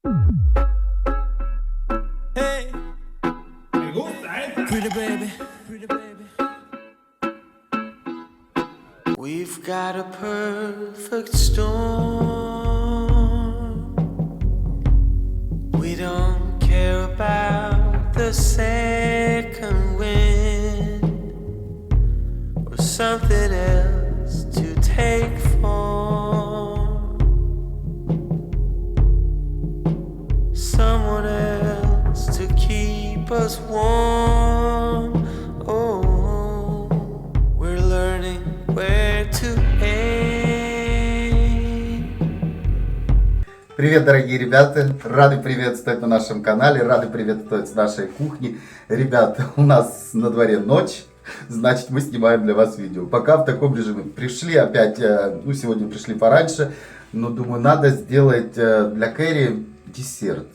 Hey, me gusta esta. Pretty baby, pretty baby. We've got a perfect storm. We don't care about the second wind or something else to take form. Someone else to keep us warm. Oh, we're learning where to aim. Привет, дорогие ребята! Рады приветствовать на нашем канале, рады приветствовать с нашей кухни. Ребята, у нас на дворе ночь, значит мы снимаем для вас видео. Пока в таком режиме. Пришли опять, сегодня пришли пораньше, но думаю, надо сделать для Кэрри десерт.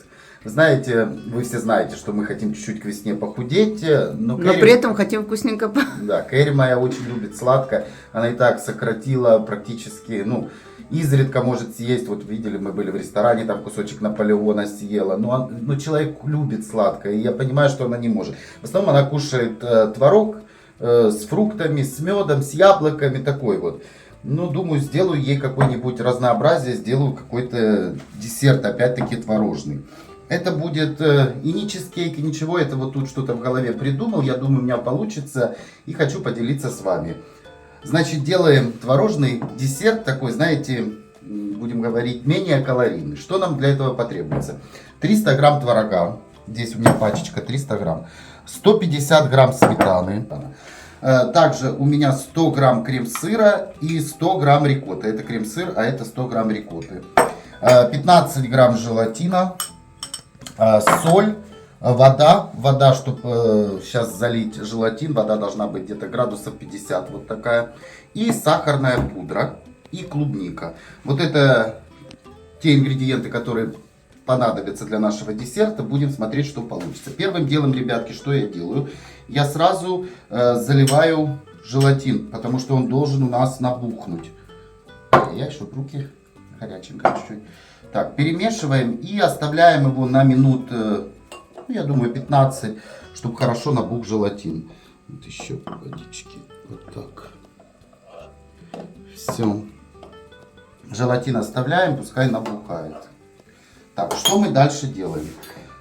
Знаете, вы все знаете, что мы хотим чуть-чуть к весне похудеть, но при этом хотим вкусненько. Да, Кэрри моя очень любит сладкое. Она и так сократила практически, изредка может съесть. Вот видели, мы были в ресторане, там кусочек Наполеона съела. Но человек любит сладкое, и я понимаю, что она не может. В основном она кушает творог с фруктами, с медом, с яблоками, такой вот. Думаю, сделаю ей какое-нибудь разнообразие, сделаю какой-то десерт, опять-таки творожный. Это будет и не чизкейк, и ничего, это вот тут что-то в голове придумал, я думаю, у меня получится, и хочу поделиться с вами. Значит, делаем творожный десерт такой, знаете, будем говорить, менее калорийный. Что нам для этого потребуется? 300 грамм творога, здесь у меня пачечка 300 грамм, 150 грамм сметаны. Также у меня 100 грамм крем-сыра и 100 грамм рикотты. Это крем-сыр, а это 100 грамм рикотты. 15 грамм желатина. Соль, вода, чтобы сейчас залить желатин, вода должна быть где-то градусов 50, вот такая, и сахарная пудра, и клубника. Вот это те ингредиенты, которые понадобятся для нашего десерта, будем смотреть, что получится. Первым делом, ребятки, что я делаю? Я сразу заливаю желатин, потому что он должен у нас набухнуть. Чтобы руки горяченькие чуть-чуть. Так, перемешиваем и оставляем его на минут, я думаю, 15, чтобы хорошо набух желатин. Вот еще водички. Вот так. Все. Желатин оставляем, пускай набухает. Так, что мы дальше делаем?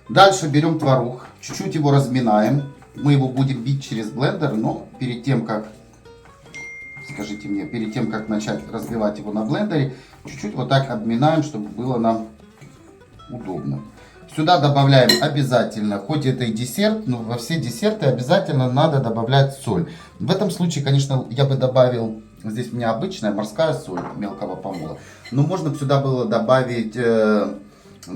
Дальше берем творог, чуть-чуть его разминаем. Мы его будем бить через блендер, но перед тем, как... Скажите мне, перед тем, как начать разбивать его на блендере, чуть-чуть вот так обминаем, чтобы было нам удобно. Сюда добавляем обязательно, хоть это и десерт, но во все десерты обязательно надо добавлять соль. В этом случае, конечно, я бы добавил, здесь у меня обычная морская соль мелкого помола, но можно сюда было добавить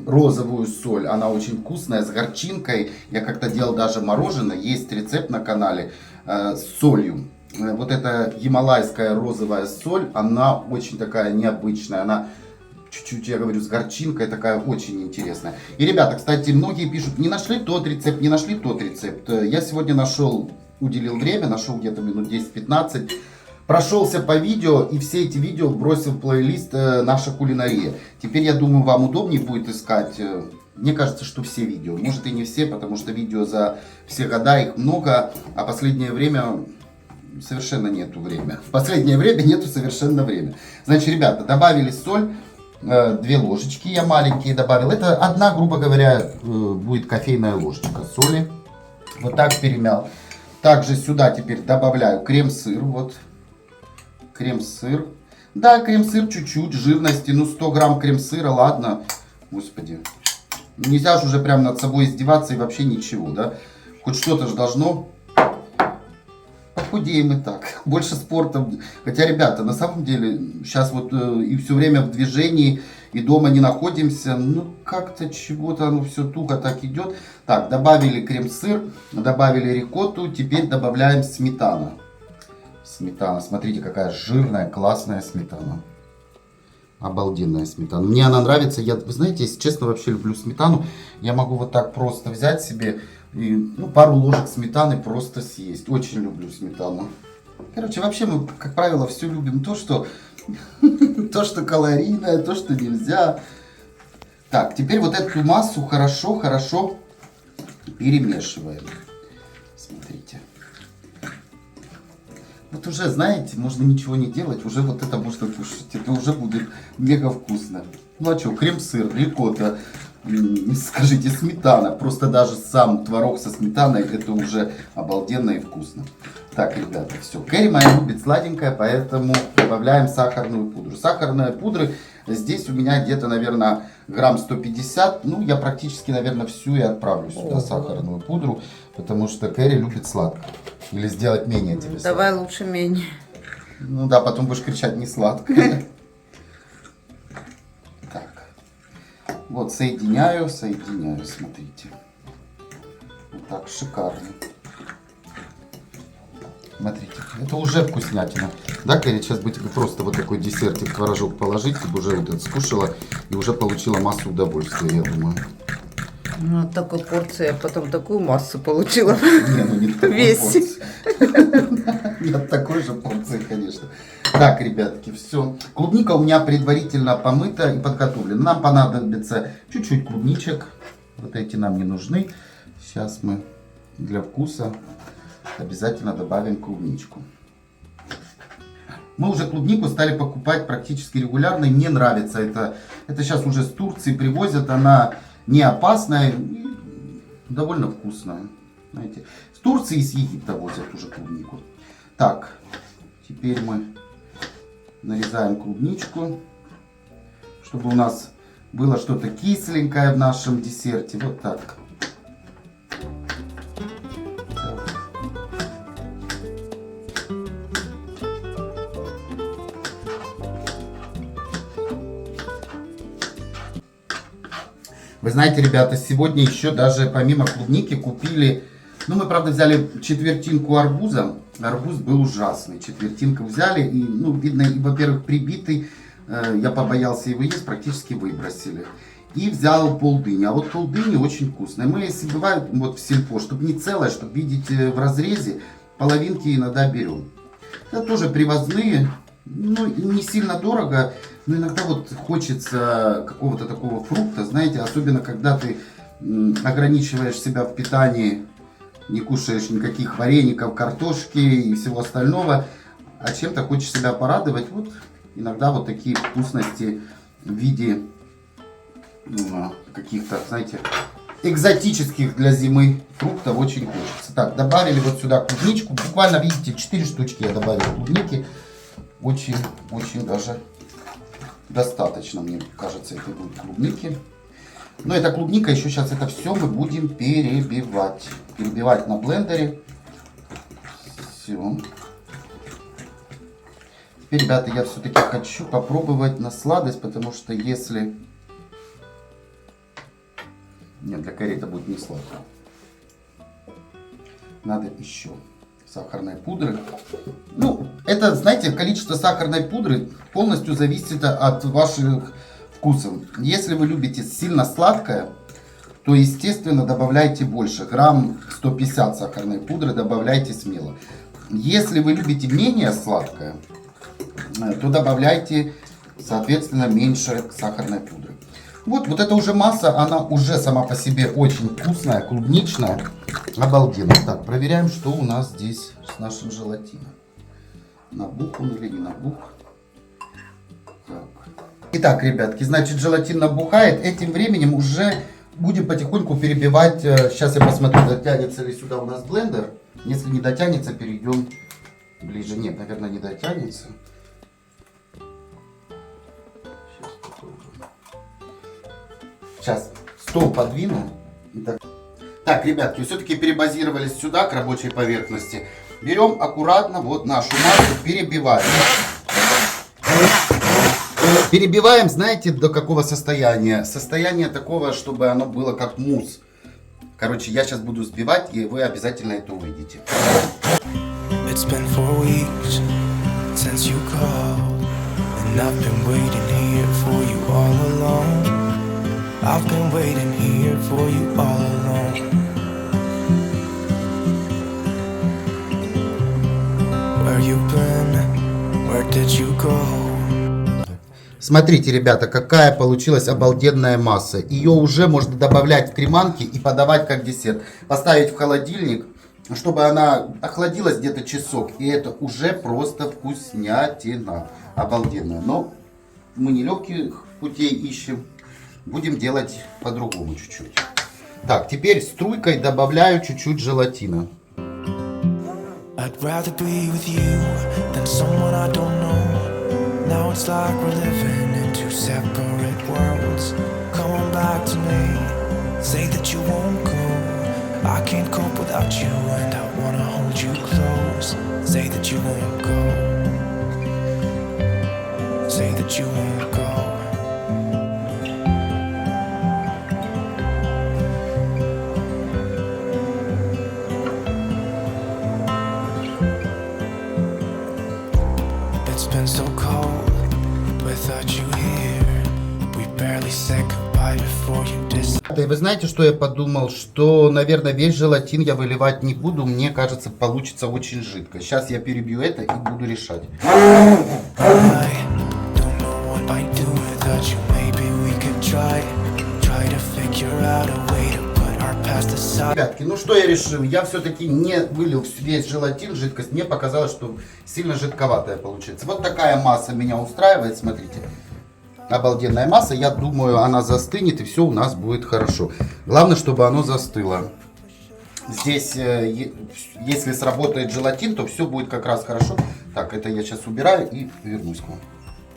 розовую соль, она очень вкусная, с горчинкой. Я как-то делал даже мороженое, есть рецепт на канале с солью. Вот эта гималайская розовая соль, она очень такая необычная, она чуть-чуть, я говорю, с горчинкой, такая очень интересная. И, ребята, кстати, многие пишут, не нашли тот рецепт, не нашли тот рецепт. Я сегодня нашел, уделил время, нашел где-то минут 10-15, прошелся по видео и все эти видео бросил в плейлист «Наша кулинария». Теперь, я думаю, вам удобнее будет искать. Мне кажется, что все видео, может и не все, потому что видео за все года, их много, а последнее время... Совершенно нету времени. В последнее время нету совершенно времени. Значит, ребята, добавили соль. 2 ложечки я маленькие добавил. Это одна, грубо говоря, будет кофейная ложечка соли. Вот так перемял. Также сюда теперь добавляю крем-сыр. Вот. Крем-сыр. Да, крем-сыр чуть-чуть жирности. 100 грамм крем-сыра, ладно. Господи. Нельзя же уже прям над собой издеваться и вообще ничего, да. Хоть что-то же должно... Худеем и так, больше спорта. Хотя, ребята, на самом деле, сейчас вот и все время в движении, и дома не находимся, как-то чего-то оно все туго так идет. Так, добавили крем-сыр, добавили рикотту, теперь добавляем сметану. Сметана, смотрите, какая жирная, классная сметана. Обалденная сметана. Мне она нравится, вы знаете, если честно, вообще люблю сметану. Я могу вот так просто взять себе и пару ложек сметаны просто съесть. Очень люблю сметану. Короче, вообще мы, как правило, все любим то, что калорийное, то, что нельзя. Так, теперь вот эту массу хорошо перемешиваем. Смотрите. Вот уже, знаете, можно ничего не делать, уже вот это можно кушать. Это уже будет мега вкусно. Ну а что, крем-сыр, рикотта, скажите, сметана. Просто даже сам творог со сметаной, это уже обалденно и вкусно. Так, ребята, все. Кэрри моя любит сладенькое, поэтому добавляем сахарную пудру. Сахарная пудра здесь у меня где-то, наверное, грамм 150. Ну, я практически, наверное, всю и отправлю сюда сахарную пудру, потому что Кэрри любит сладко. Или сделать менее тебе сладко. Давай лучше менее. Ну да, потом будешь кричать не сладко. Так. Вот, соединяю, смотрите. Вот так, шикарно. Смотрите, это уже вкуснятина. Да, Кэрри, сейчас бы тебе просто вот такой десертик, творожок положить, ты бы уже вот это скушала и уже получила массу удовольствия, я думаю. Ну, от такой порции я потом такую массу получила. Не, ну не такой Весь. порции. Нет, такой же порции, конечно. Так, ребятки, все. Клубника у меня предварительно помыта и подготовлена. Нам понадобится чуть-чуть клубничек. Вот эти нам не нужны. Сейчас мы для вкуса обязательно добавим клубничку. Мы уже клубнику стали покупать практически регулярно. И мне нравится это. Это сейчас уже с Турции привозят. Она не опасная и довольно вкусная. Знаете, с Турции и с Египта возят уже клубнику. Так, теперь мы нарезаем клубничку, чтобы у нас было что-то кисленькое в нашем десерте. Вот так. Вы знаете, ребята, сегодня еще даже помимо клубники купили, ну мы правда взяли четвертинку арбуза, арбуз был ужасный, четвертинку взяли и, ну видно, и, во-первых, прибитый, я побоялся его есть, практически выбросили. И взял полдыни, а вот полдыни очень вкусные. Мы, если бывает вот в сельпо, чтобы не целое, чтобы видеть в разрезе, половинки иногда берем. Это тоже привозные, ну не сильно дорого. Но иногда вот хочется какого-то такого фрукта, знаете, особенно когда ты ограничиваешь себя в питании, не кушаешь никаких вареников, картошки и всего остального, а чем-то хочешь себя порадовать. Вот иногда вот такие вкусности в виде каких-то, знаете, экзотических для зимы фруктов очень хочется. Так, добавили вот сюда клубничку, буквально, видите, 4 штучки я добавил клубники, очень даже... Достаточно, мне кажется, этой будет клубники. Но эта клубника, еще сейчас это все мы будем перебивать. Перебивать на блендере. Все. Теперь, ребята, я все-таки хочу попробовать на сладость, потому что если... Нет, для Кэрри это будет не сладко. Надо еще сахарной пудры. Ну, это, знаете, количество сахарной пудры полностью зависит от ваших вкусов. Если вы любите сильно сладкое, то, естественно, добавляйте больше. Грамм 150 сахарной пудры добавляйте смело. Если вы любите менее сладкое, то добавляйте, соответственно, меньше сахарной пудры. Вот эта уже масса, она уже сама по себе очень вкусная, клубничная. Обалденно. Так, проверяем, что у нас здесь с нашим желатином. Набух он или не набух. Так. Итак, ребятки, значит, желатин набухает. Этим временем уже будем потихоньку перебивать. Сейчас я посмотрю, дотянется ли сюда у нас блендер. Если не дотянется, перейдем ближе. Нет, наверное, не дотянется. Сейчас стол подвину. Так, ребятки, все-таки перебазировались сюда, к рабочей поверхности. Берем аккуратно вот нашу массу, перебиваем. Перебиваем, знаете, до какого состояния? Состояние такого, чтобы оно было как мусс. Короче, я сейчас буду взбивать, и вы обязательно это увидите. It's been 4 weeks since you called, and I've been waiting here for you all alone. I've been waiting here for you all alone. Where you been? Where did you go? Смотрите, ребята, какая получилась обалденная масса. Ее уже можно добавлять в креманки и подавать как десерт. Поставить в холодильник, чтобы она охладилась где-то часок. И это уже просто вкуснятина. Обалденная. Но мы не легких путей ищем. Будем делать по-другому чуть-чуть. Так, теперь струйкой добавляю чуть-чуть желатина. I'd rather be with you than someone I don't know. Now it's like we're living in two separate worlds. Come on back to me, say that you won't go. I can't cope without you and I wanna hold you close. Say that you won't go. Say that you won't go. It's been so cold without you here. We barely said goodbye before you disappeared. И вы знаете, что я подумал? Что, наверное, весь желатин я выливать не буду. Мне кажется, получится очень жидко. Сейчас я перебью это и буду решать. I don't know what I'd do without you. Maybe we could try to figure out a way to put our past aside. Ребятки, ну что я решил? Я все-таки не вылил весь желатин, жидкость. Мне показалось, что сильно жидковатая получится. Вот такая масса меня устраивает, смотрите. Обалденная масса. Я думаю, она застынет и все у нас будет хорошо. Главное, чтобы оно застыло. Здесь, если сработает желатин, то все будет как раз хорошо. Так, это я сейчас убираю и вернусь к вам.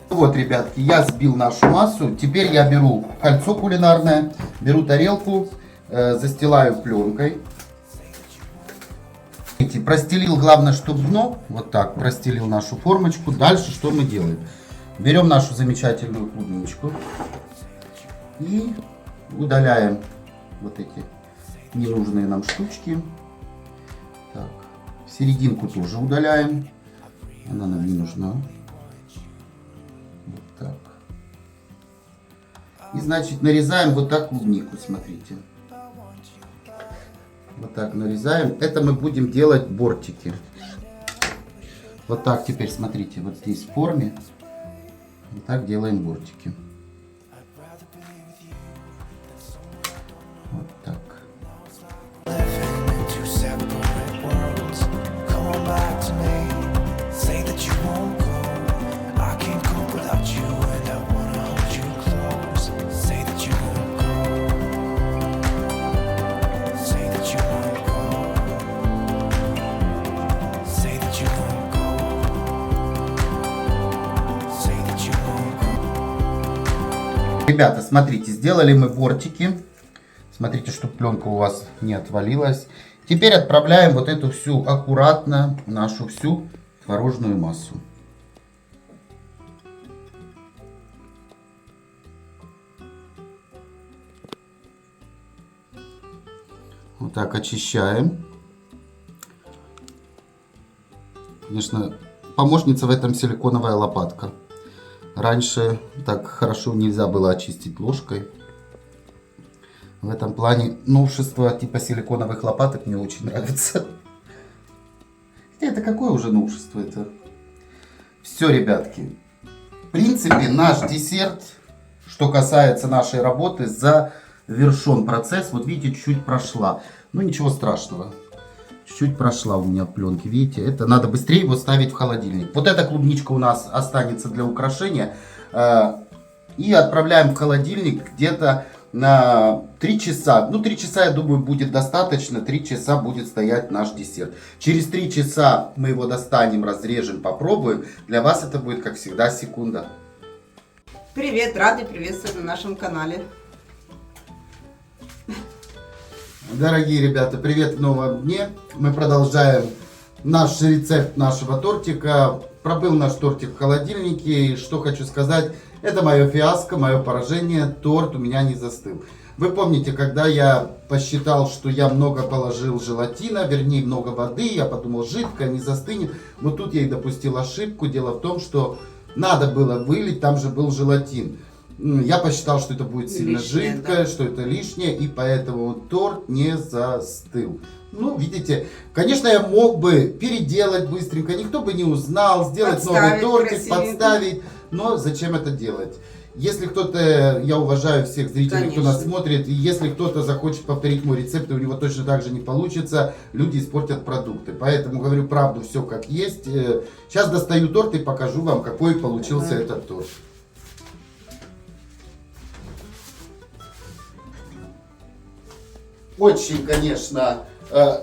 Вот, ребятки, я сбил нашу массу. Теперь я беру кольцо кулинарное, беру тарелку, застилаю пленкой. Простелил, главное, чтобы дно, вот так, простелил нашу формочку. Дальше что мы делаем? Берем нашу замечательную клубничку и удаляем вот эти ненужные нам штучки. Так, серединку тоже удаляем, она нам не нужна. Вот так. И, значит, нарезаем вот так клубнику, смотрите. Вот так нарезаем. Это мы будем делать бортики. Вот так теперь, смотрите, вот здесь в форме. Вот так делаем бортики. Вот так. Living in two separate worlds. Come on back to me. Say that you won't go. I can't cope without you and I wanna hold you close. Say that you won't go. Say that you won't go. Say that you won't go. Say that you won't go. Ребята, смотрите, сделали мы бортики. Смотрите, чтобы пленка у вас не отвалилась. Теперь отправляем вот эту всю аккуратно, нашу всю творожную массу. Вот так очищаем. Конечно, помощница в этом силиконовая лопатка. Раньше так хорошо нельзя было очистить ложкой. В этом плане новшество типа силиконовых лопаток мне очень нравится. Это какое уже новшество это? Все, ребятки. В принципе, наш десерт, что касается нашей работы, завершен процесс. Вот видите, чуть-чуть прошла. Ну ничего страшного. Чуть-чуть прошла у меня пленки. Видите, это надо быстрее его ставить в холодильник. Вот эта клубничка у нас останется для украшения. И отправляем в холодильник где-то на 3 часа. Ну, 3 часа, я думаю, будет достаточно. 3 часа будет стоять наш десерт. Через 3 часа мы его достанем, разрежем, попробуем. Для вас это будет, как всегда, секунда. Привет, рады приветствовать на нашем канале. Дорогие ребята, привет в новом дне. Мы продолжаем наш рецепт нашего тортика. Пробыл наш тортик в холодильнике. И что хочу сказать, это мое фиаско, мое поражение. Торт у меня не застыл. Вы помните, когда я посчитал, что я много положил желатина, вернее много воды, я подумал, жидкое, не застынет. Но тут я и допустил ошибку. Дело в том, что надо было вылить, там же был желатин. Я посчитал, что это будет сильно лишнее, жидкое, да, что это лишнее, и поэтому торт не застыл. Ну, видите, конечно, я мог бы переделать быстренько, никто бы не узнал, сделать новый тортик, подставить. Но зачем это делать? Если кто-то, я уважаю всех зрителей, кто нас Конечно. смотрит, и если кто-то захочет повторить мой рецепт, и у него точно так же не получится, люди испортят продукты. Поэтому говорю правду, все как есть. Сейчас достаю торт и покажу вам, какой получился этот торт. Очень, конечно,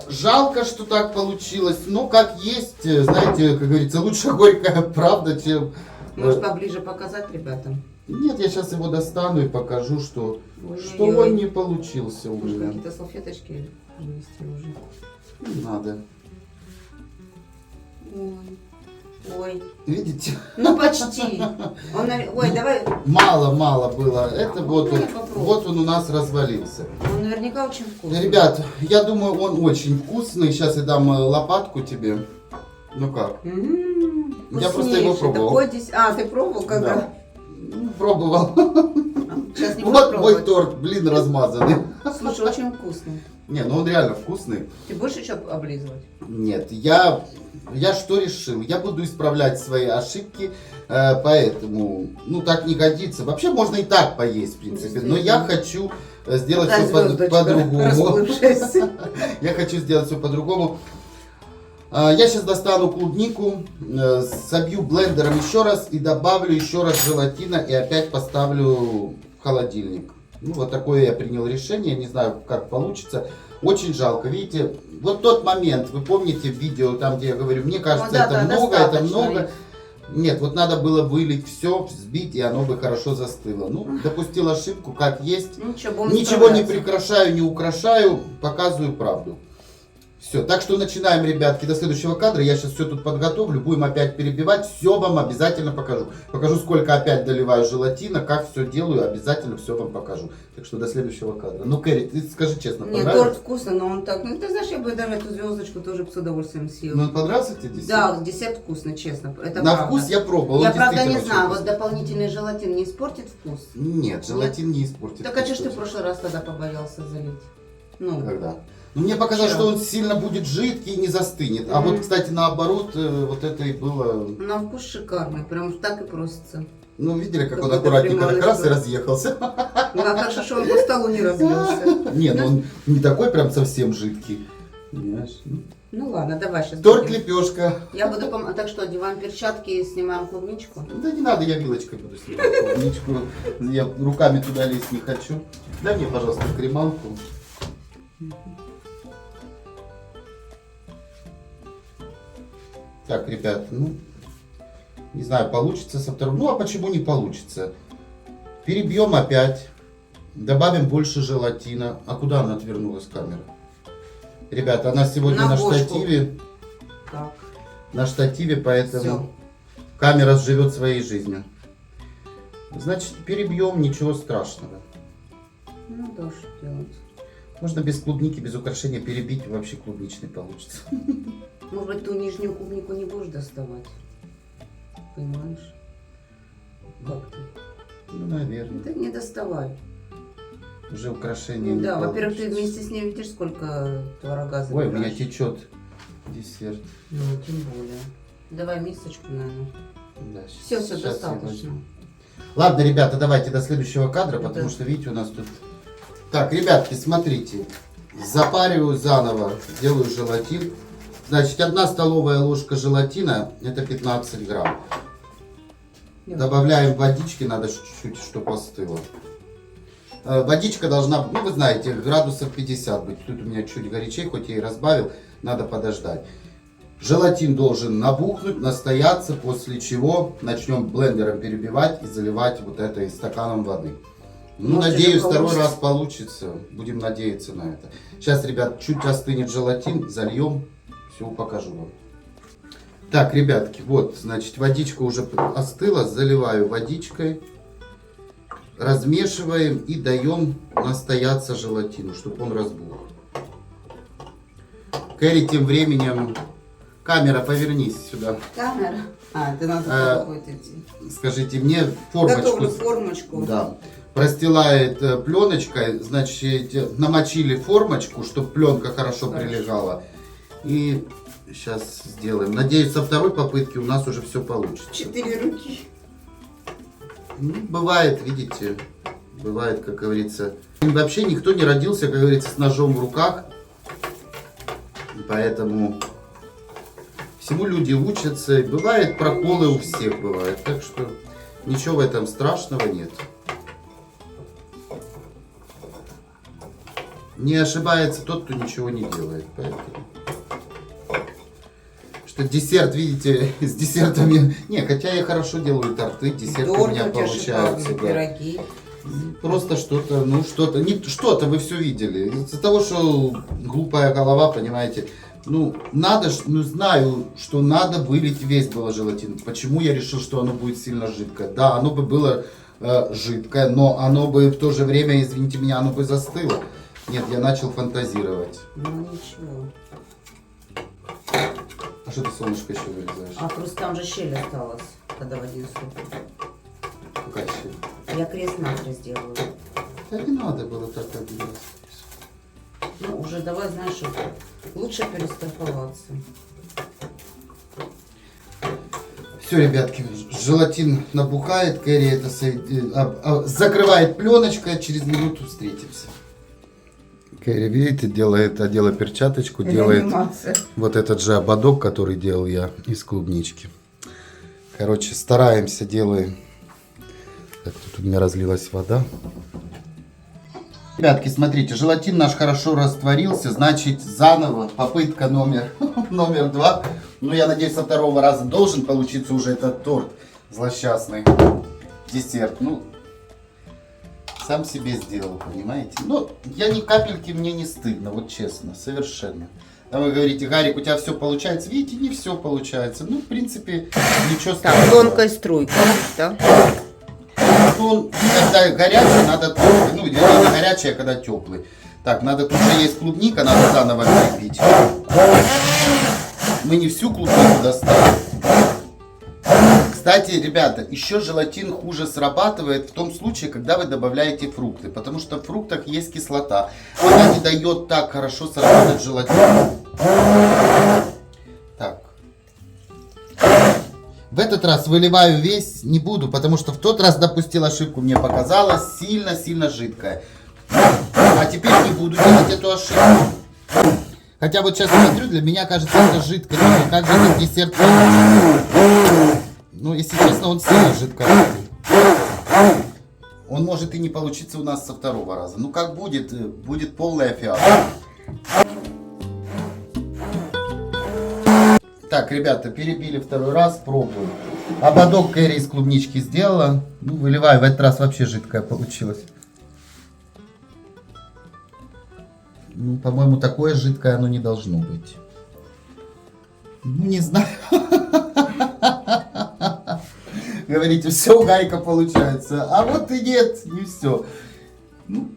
жалко, что так получилось, но как есть, знаете, как говорится, лучше горькая правда, чем... Может, поближе показать ребятам? Нет, я сейчас его достану и покажу, что Ой-ой-ой. он не получился у Может, меня. какие-то салфеточки вынести уже? Не надо. Ой. Ой. Видите? Ну, почти. Ой, давай. Мало было. Это вот он, Я попробую. вот он у нас развалился. Он наверняка очень вкусный. Ребят, я думаю, он очень вкусный. Сейчас я дам лопатку тебе. Ну как? Я просто его Вкуснейший. пробовал. Такой здесь... А, ты пробовал когда? Да. Ну, пробовал. Сейчас не буду Вот мой пробовать. торт, блин, размазанный. Слушай, очень вкусный. Не, ну он реально вкусный. Ты будешь еще облизывать? Нет, я что решил? Я буду исправлять свои ошибки, поэтому, ну, так не годится. Вообще можно и так поесть, в принципе, но я хочу сделать Да, все звездочка, по-другому. расплывшаяся. Я хочу сделать все по-другому. Я сейчас достану клубнику, собью блендером еще раз и добавлю еще раз желатина и опять поставлю в холодильник. Ну, вот такое я принял решение, не знаю, как получится. Очень жалко, видите, вот тот момент, вы помните в видео, там, где я говорю, мне кажется, да, это да, много, достаточно. это много. Нет, вот надо было вылить все, взбить, и оно бы хорошо застыло. Ну, допустил ошибку, как есть. Ничего, будем Ничего не справляться. прикрашаю, не украшаю, показываю правду. Все, так что начинаем, ребятки, до следующего кадра. Я сейчас все тут подготовлю, будем опять перебивать. Все вам обязательно покажу. Покажу, сколько опять доливаю желатина, как все делаю, обязательно все вам покажу. Так что до следующего кадра. Ну, Кэрри, ты скажи честно, Нет, понравилось? торт вкусный, но он так... Ну, ты знаешь, я бы даже эту звездочку тоже с удовольствием съела. Ну, он понравился тебе десерт? Да, десерт вкусный, честно. Это На правда. вкус я пробовал. Я он правда не действительно знаю, очень вот вкусный. дополнительный желатин не испортит вкус? Нет, желатин не испортит. Так а что ж ты в вкус. прошлый раз тогда побоялся залить? Ну, Когда? Ну, мне показалось, Вчера. что он сильно будет жидкий и не застынет. А Мгм. вот, кстати, наоборот, вот это и было... на вкус шикарный, прям так и просится. Ну, видели, как Как он будто аккуратненько так раз и приманочка. разъехался. Ну, а хорошо, что он по столу не разлился. Не, ну он не такой прям совсем жидкий. Понимаешь? Ну ладно, давай сейчас. Торт лепешка. Я буду Так что, одеваем перчатки и снимаем клубничку. Да не надо, я вилочкой буду снимать клубничку. Я руками туда лезть не хочу. Дай мне, пожалуйста, кремалку. Так, ребят, ну, не знаю, получится со вторым. Ну, а почему не получится? Перебьем опять. Добавим больше желатина. А куда она отвернулась, камера? Ребята, она сегодня На на бошку. штативе. Так, На штативе, поэтому все. камера живет своей жизнью. Значит, перебьем, ничего страшного. Ну да, что делать? Можно без клубники, без украшения перебить, вообще клубничный получится. Может быть, ту нижнюю клубнику не будешь доставать? Понимаешь? Как ты? Ну, наверное. Да не доставай. Уже украшение не Да, во-первых, ты получится. вместе с ней видишь, сколько творога Ой, у меня забираешь. течет десерт. Ну, тем более. Давай мисочку, наверное. Да, Все, сейчас я достаточно. возьму. Ладно, ребята, давайте до следующего кадра, потому Да. что, видите, у нас тут... Так, ребятки, смотрите. Запариваю заново, делаю желатин. Значит, 1 столовая ложка желатина, это 15 грамм. Добавляем водички, надо чуть-чуть, чтобы остыло. Водичка должна, ну вы знаете, градусов 50 быть. Тут у меня чуть горячей, хоть я и разбавил, надо подождать. Желатин должен набухнуть, настояться, после чего начнем блендером перебивать и заливать вот этой стаканом воды. Ну, Может, надеюсь, уже второй получится. раз получится. Будем надеяться на это. Сейчас, ребят, чуть остынет желатин, зальем, все покажу вам. Так, ребятки, вот, значит, водичка уже остыла, заливаю водичкой, размешиваем и даем настояться желатину, чтобы он разбух. Кэрри тем временем, камера, повернись сюда, Камера. А, ты надо какой-то идти. скажите мне формочку. Готовлю формочку. Да. Простилает пленочкой, значит, намочили формочку, чтобы пленка хорошо прилегала. И сейчас сделаем. Надеюсь, со второй попытки у нас уже все получится. 4 руки. Ну, бывает, видите, бывает, как говорится. Вообще никто не родился, как говорится, с ножом в руках. Поэтому всему люди учатся. И бывает, проколы у всех бывают. Так что ничего в этом страшного нет. Не ошибается тот, кто ничего не делает. Поэтому... Что десерт, видите, с десертами... Не, хотя я хорошо делаю торты, десерты у меня получаются. Да. Пироги. Просто что-то, ну что-то, не что-то вы все видели. Из-за того, что глупая голова, понимаете, ну надо, ну знаю, что надо вылить весь было желатин. Почему я решил, что оно будет сильно жидкое? Да, оно бы было жидкое, но оно бы в то же время, извините меня, оно бы застыло. Нет, я начал фантазировать. Ну ничего. А что ты солнышко еще вырезаешь? А просто там же щель осталась, когда в один суп. Какая щель? Я крест-накрест сделаю. Да не надо было так обидеть. Ну, уже давай, знаешь, лучше перестраховаться. Все, ребятки, желатин набухает, Кэрри это закрывает пленочкой, через минуту встретимся. Кэрри, видите, делает, одела перчаточку, делает вот этот же ободок, который делал я из клубнички. Короче, стараемся, делаем. Так, тут у меня разлилась вода. Ребятки, смотрите, желатин наш хорошо растворился, значит, заново попытка номер 2. Ну, я надеюсь, со второго раза должен получиться уже этот торт злосчастный, десерт. Ну, сам себе сделал, понимаете? Но я ни капельки, мне не стыдно, вот честно, совершенно. А вы говорите, Гарик, у тебя все получается. Видите, не все получается. Ну, в принципе, ничего страшного. Так, тонкой струйкой, да? Он, когда горячий, надо, ну, не горячий, а когда теплый. Так, надо, тут же есть клубника, надо заново крепить. Мы не всю клубнику достали. Кстати, ребята, еще желатин хуже срабатывает в том случае, когда вы добавляете фрукты. Потому что в фруктах есть кислота. Она не дает так хорошо сработать желатин. Так. В этот раз выливаю весь, не буду, потому что в тот раз допустил ошибку, мне показалось сильно-сильно жидкое. А теперь не буду делать эту ошибку. Хотя вот сейчас смотрю, для меня кажется это жидко. Как же этот десерт получится? Ну, если честно, он сильно жидковатый. Он может и не получиться у нас со второго раза. Ну как будет, будет полная фиаско. Так, ребята, перебили второй раз, пробуем. Ободок Кэрри из клубнички сделала. Ну, выливаю, в этот раз вообще жидкое получилось. Ну, по-моему, такое жидкое оно не должно быть. Ну, не знаю. Говорите, все у Гарика получается. А вот и нет, не все. Ну,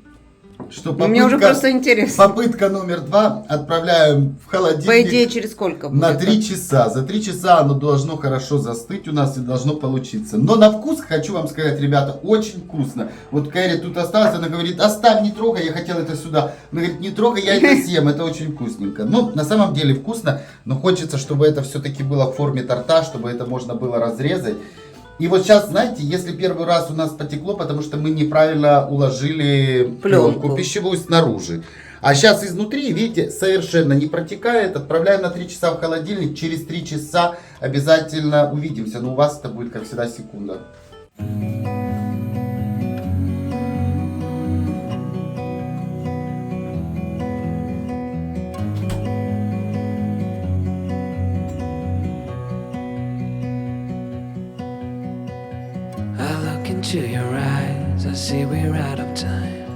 что, попытка, мне уже просто интересно. Попытка номер 2. Отправляем в холодильник. По идее, через сколько будет? На 3 часа. За 3 часа оно должно хорошо застыть у нас и должно получиться. Но на вкус, хочу вам сказать, ребята, очень вкусно. Вот Кэрри тут осталась, она говорит, оставь, не трогай, я хотел это сюда. Она говорит, не трогай, я это съем, это очень вкусненько. Ну, на самом деле вкусно, но хочется, чтобы это все-таки было в форме торта, чтобы это можно было разрезать. И вот сейчас, знаете, если первый раз у нас потекло, потому что мы неправильно уложили пленку пищевую снаружи. А сейчас изнутри, видите, совершенно не протекает. Отправляем на 3 часа в холодильник. Через 3 часа обязательно увидимся. Но у вас это будет, как всегда, секунда. Into your eyes, I see we're out of time.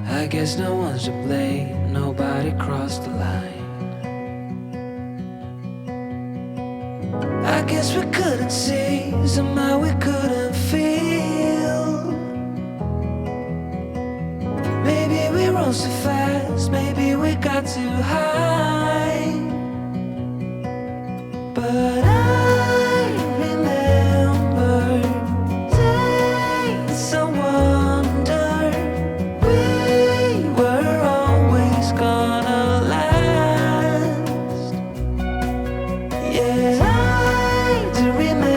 I guess no one's to blame, nobody crossed the line. I guess we couldn't see, somehow we couldn't feel. Maybe we rose too fast, maybe we got too high. But yeah, I do remember.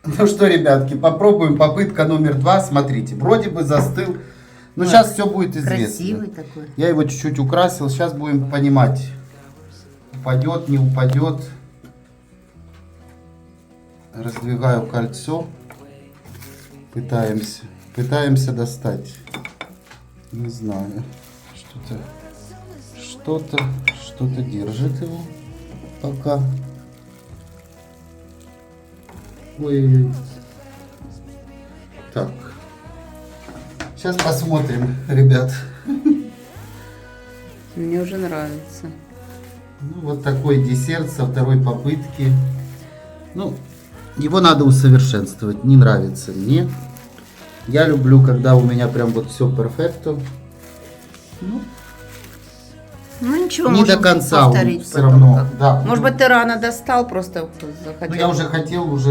Ну что, ребятки, попробуем. Попытка номер 2. Смотрите, вроде бы застыл. Но сейчас все будет известно. Красивый такой. Я его чуть-чуть украсил. Сейчас будем понимать, упадет, не упадет. Раздвигаю кольцо. Пытаемся достать. Не знаю. Что-то держит его пока. Ой. Так. Сейчас посмотрим, ребят. Мне уже нравится. Ну, вот такой десерт со второй попытки. Ну, его надо усовершенствовать. Не нравится мне. Я люблю, когда у меня прям вот все перфекто. Ну ничего, Не можем до конца повторить все потом равно. как. Да. Может быть, ты рано достал, просто захотел. Ну, я уже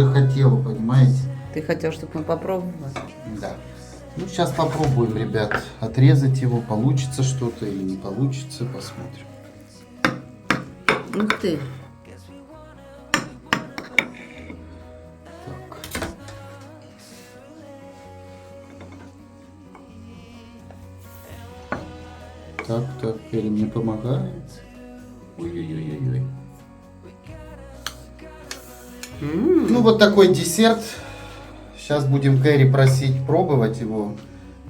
хотел, понимаете? Ты хотел, чтобы мы попробовали. Да. Ну, сейчас попробуем, ребят, отрезать его. Получится что-то или не получится. Посмотрим. Ух ты. Так, Кэрри мне помогает. Ой-ой-ой-ой. Ну, вот такой десерт. Сейчас будем Кэрри просить пробовать его.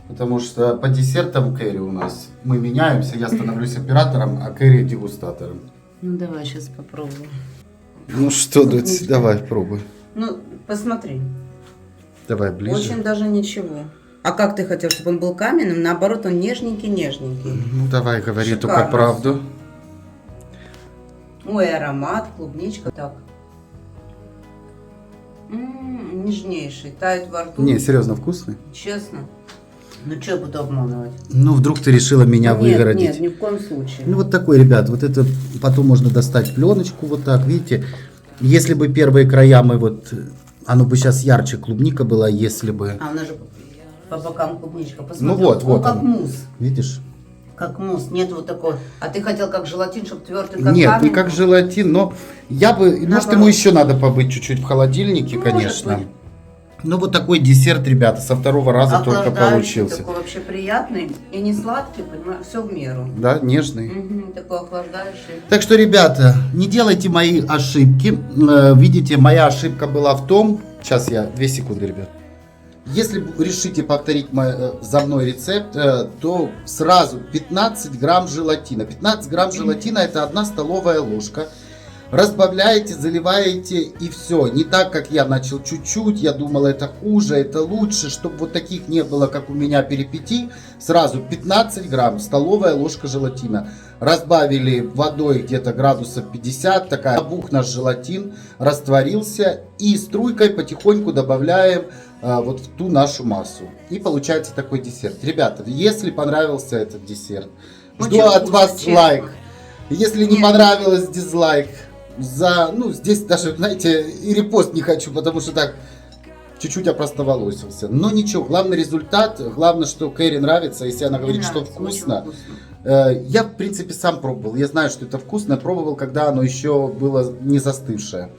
Потому что по десертам Кэрри у нас мы меняемся. Я становлюсь оператором, а Кэрри дегустатором. Ну давай сейчас попробуем. Ну что, Дочь, давай пробуй. Ну, посмотри. Давай ближе. Очень даже ничего. А как ты хотел, чтобы он был каменным? Наоборот, он нежненький-нежненький. Ну давай, говори Шикарно. только правду. Ой, аромат, клубничка. Так. Нежнейший, тает во рту. Не, серьезно, вкусный? Честно. Ну что я буду обманывать? Ну, вдруг ты решила меня выгородить. Нет, ни в коем случае. Ну, вот такой, ребят, вот это потом можно достать пленочку вот так, видите. Если бы первые края мы вот, оно бы сейчас ярче клубника была, если бы... А она же по бокам клубничка. Посмотри, Ну вот, вот как он. мусс. Видишь? Как мусс, нет вот такой. А ты хотел как желатин, чтобы твердый, как Нет, камень? не как желатин, но я бы... Может, Наоборот. ему еще надо побыть чуть-чуть в холодильнике, Может конечно. быть. Ну, вот такой десерт, ребята, со второго раза только Охлаждающий, получился. такой вообще приятный и не сладкий, понимаешь, все в меру. Да, нежный. Такой охлаждающий. Так что, ребята, не делайте мои ошибки. Видите, моя ошибка была в том... Сейчас я... 2 секунды, ребят. Если решите повторить за мной рецепт, то сразу 15 грамм желатина. 15 грамм желатина — это 1 столовая ложка. Разбавляете, заливаете и все. Не так, как я начал чуть-чуть. Я думал, это хуже, это лучше. Чтобы вот таких не было, как у меня, перипетий. Сразу 15 грамм, столовая ложка желатина. Разбавили водой где-то градусов 50. Такая набух наш желатин, растворился. И струйкой потихоньку добавляем вот в ту нашу массу. И получается такой десерт. Ребята, если понравился этот десерт, жду Очень от вас вкусно, лайк. честно. Если не Нет. понравилось, дизлайк. Здесь даже, знаете, и репост не хочу, потому что так чуть-чуть опростоволосился. Но ничего, главный результат, главное, что Кэрри нравится, если она говорит, что Нравится, вкусно. очень вкусно. Я, в принципе, сам пробовал. Я знаю, что это вкусно. Пробовал, когда оно еще было не застывшее.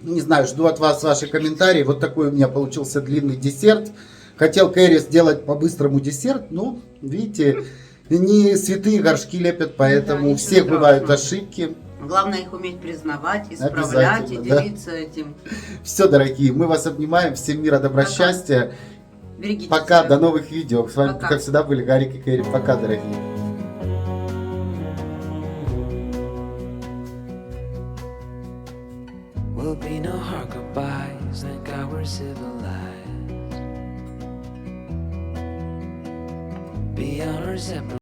Не знаю, жду от вас ваши комментарии. Вот такой у меня получился длинный десерт. Хотел Кэрри сделать по-быстрому десерт, но, видите, не святые горшки лепят, поэтому Да, у всех ничего бывают страшного. ошибки. Главное их уметь признавать, исправлять и Обязательно, да. делиться этим. Все, дорогие, мы вас обнимаем. Всем мира, добра, Пока. счастья. Берегите Пока, себя. до новых видео. С вами, Пока. как всегда, были Гарик и Кэрри. Пока, дорогие. Will be no hard goodbyes, thank God we're civilized. Beyond our separate